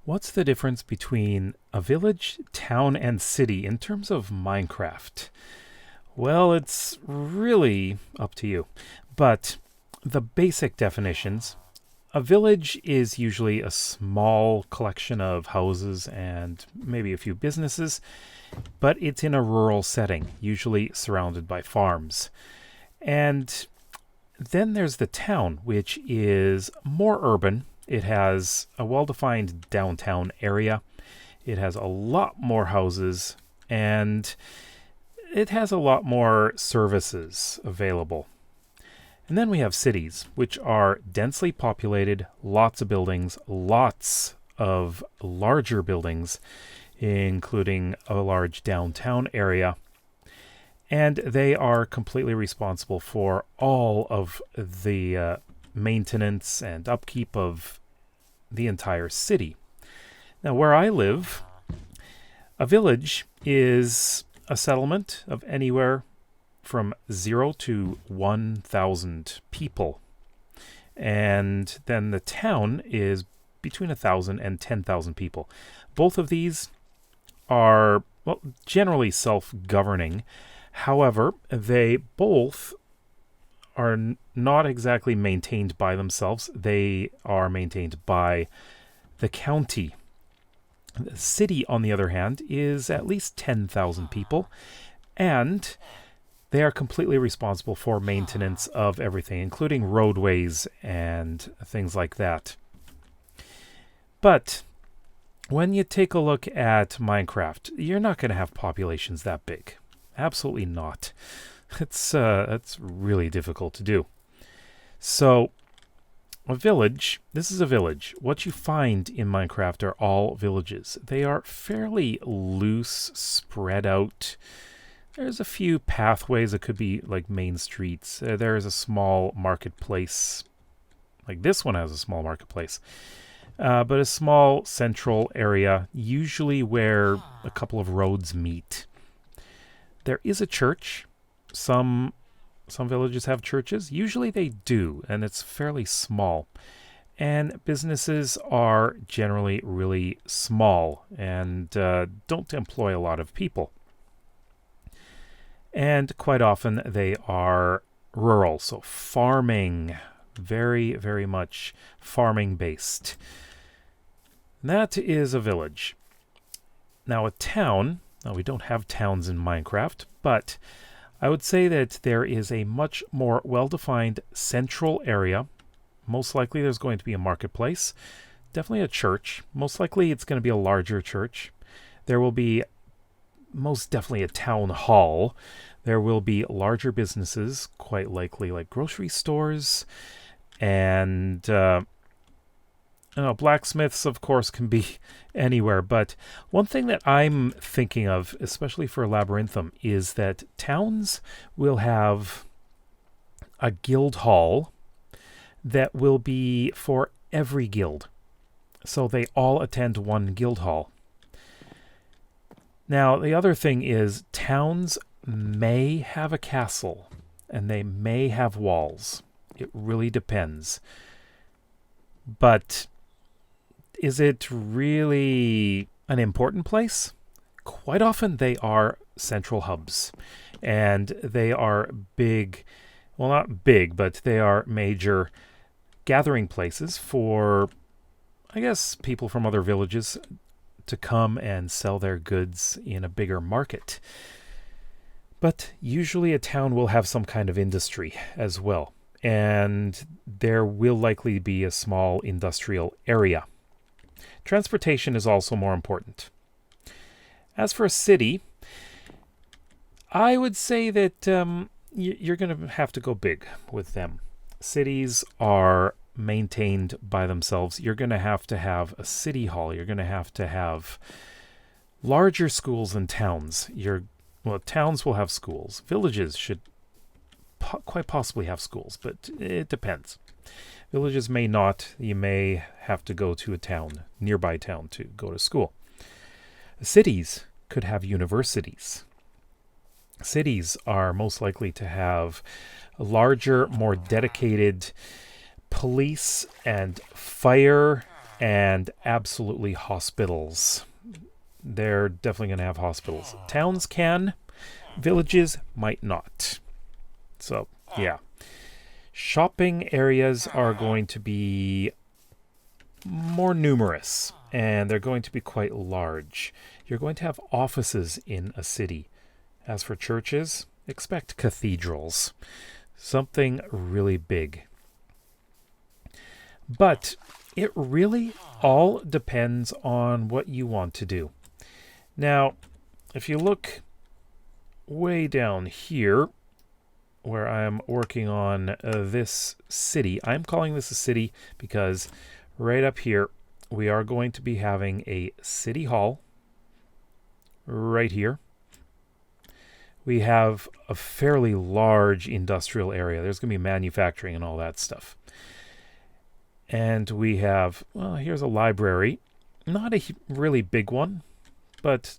What's the difference between a village, town, and city in terms of Minecraft? Well, it's really up to you. But the basic definitions: a village is usually a small collection of houses and maybe a few businesses, but it's in a rural setting, usually surrounded by farms. And then there's the town, which is more urban. It has a well defined downtown area. It has a lot more houses, and it has a lot more services available. And then we have cities, which are densely populated, lots of buildings, lots of larger buildings, including a large downtown area. And they are completely responsible for all of the maintenance and upkeep of the entire city. Now, where I live, a village is a settlement of anywhere from 0 to 1,000 people. And then the town is between 1,000 and 10,000 people. Both of these are, well, generally self-governing. However, they both are not exactly maintained by themselves. They are maintained by the county. The city, on the other hand, is at least 10,000 people, and they are completely responsible for maintenance of everything, including roadways and things like that. But when you take a look at Minecraft, you're not going to have populations that big. Absolutely not. It's really difficult to do. So, a village, this is a village. What you find in Minecraft are all villages. They are fairly loose, spread out. There's a few pathways that could be like main streets. There is a small marketplace. Like this one has a small marketplace. But a small central area, usually where a couple of roads meet. There is a church. Some villages have churches. Usually they do, and it's fairly small. And businesses are generally really small and don't employ a lot of people. And quite often they are rural, so farming, very, very much farming based. That is a village. Now, a town, now we don't have towns in Minecraft, but I would say that there is a much more well-defined central area. Most likely there's going to be a marketplace, definitely a church. Most likely it's going to be a larger church. There will be most definitely a town hall. There will be larger businesses, quite likely like grocery stores, and blacksmiths, of course, can be anywhere. But one thing that I'm thinking of, especially for Labyrinthum, is that towns will have a guild hall that will be for every guild. So they all attend one guild hall. Now, the other thing is towns may have a castle and they may have walls. It really depends. But is it really an important place? Quite often they are central hubs, and they are big, well, not big, but they are major gathering places for, I guess, people from other villages to come and sell their goods in a bigger market. But usually a town will have some kind of industry as well, and there will likely be a small industrial area. Transportation is also more important. As for a city, I would say that you're going to have to go big with them. Cities are maintained by themselves. You're going to have a city hall. You're going to have larger schools than towns. Towns will have schools. Villages should quite possibly have schools, but it depends. Villages may not. You may have to go to a town, nearby town, to go to school. Cities could have universities. Cities are most likely to have larger, more dedicated police and fire and absolutely hospitals. They're definitely going to have hospitals. Towns can, villages might not. So, yeah. Shopping areas are going to be more numerous, and they're going to be quite large. You're going to have offices in a city. As for churches, expect cathedrals. Something really big. But it really all depends on what you want to do. Now, if you look way down here, where I'm working on this city, I'm calling this a city because right up here, we are going to be having a city hall right here. We have a fairly large industrial area. There's going to be manufacturing and all that stuff. And we have, well, here's a library. Not a really big one, but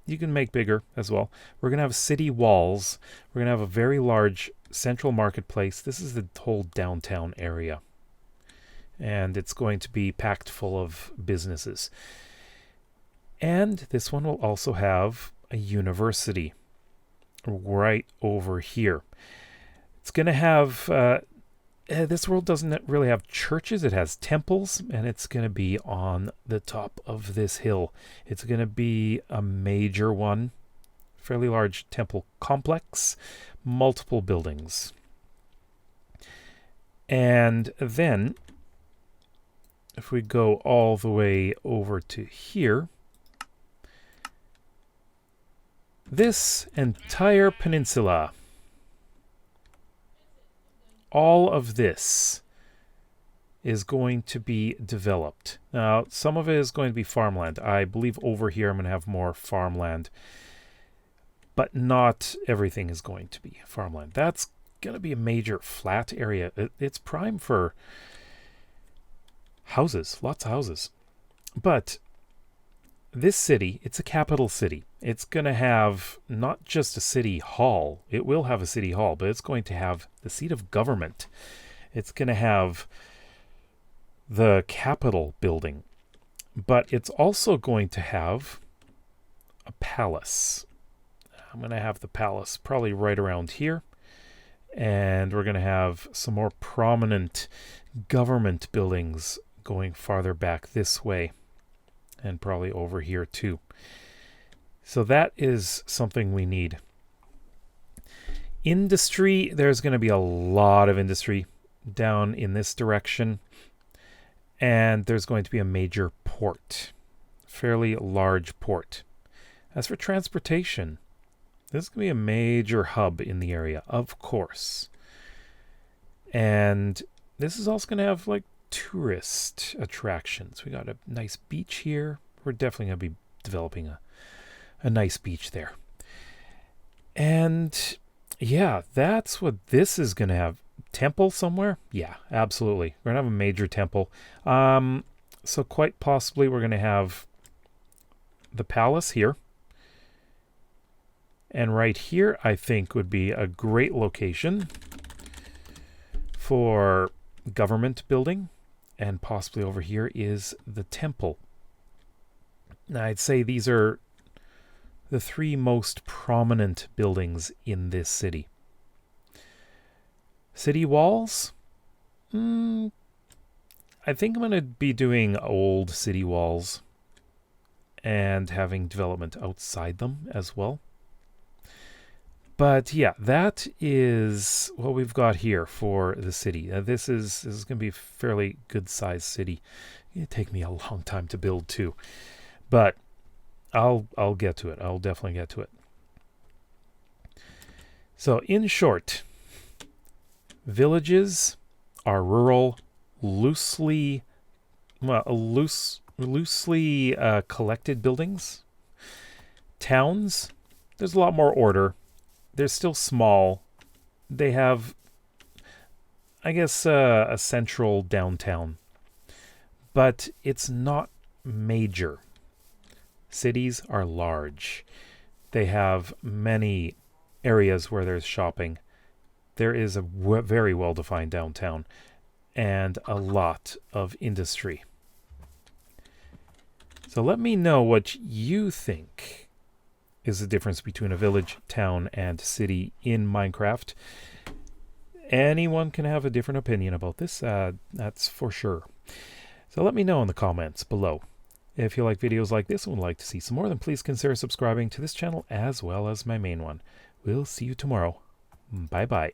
you can make bigger as well. We're going to have city walls. We're going to have a very large central marketplace. This is the whole downtown area. And it's going to be packed full of businesses. And this one will also have a university right over here. It's going to have, this world doesn't really have churches. It has temples, and it's going to be on the top of this hill. It's going to be a major one, fairly large temple complex, multiple buildings. And then, if we go all the way over to here, this entire peninsula, all of this is going to be developed. Now, some of it is going to be farmland. I believe over here I'm going to have more farmland, but not everything is going to be farmland. That's going to be a major flat area. It's prime for houses, lots of houses. But this city, it's a capital city. It's going to have not just a city hall. It will have a city hall, but it's going to have the seat of government. It's going to have the Capitol building. But it's also going to have a palace. I'm going to have the palace probably right around here. And we're going to have some more prominent government buildings going farther back this way. And probably over here too. So that is something we need. Industry, there's going to be a lot of industry down in this direction. And there's going to be a major port. Fairly large port. As for transportation, this is going to be a major hub in the area, of course. And this is also going to have like tourist attractions. We got a nice beach here. We're definitely going to be developing a nice beach there. And yeah, that's what this is going to have. Temple somewhere? Yeah, absolutely. We're going to have a major temple. So quite possibly we're going to have the palace here. And right here, I think, would be a great location for government building. And possibly over here is the temple. Now, I'd say these are the three most prominent buildings in this city. City walls? I think I'm going to be doing old city walls and having development outside them as well. But yeah, that is what we've got here for the city. This is going to be a fairly good-sized city. It'll take me a long time to build too, but I'll get to it. I'll definitely get to it. So in short, villages are rural, loosely collected buildings. Towns, there's a lot more order. They're still small. They have, I guess, a central downtown. But it's not major. Cities are large. They have many areas where there's shopping. There is a very well-defined downtown and a lot of industry. So let me know what you think is the difference between a village, town, and city in Minecraft. Anyone can have a different opinion about this, that's for sure. So let me know in the comments below. If you like videos like this and would like to see some more, then please consider subscribing to this channel as well as my main one. We'll see you tomorrow. Bye-bye.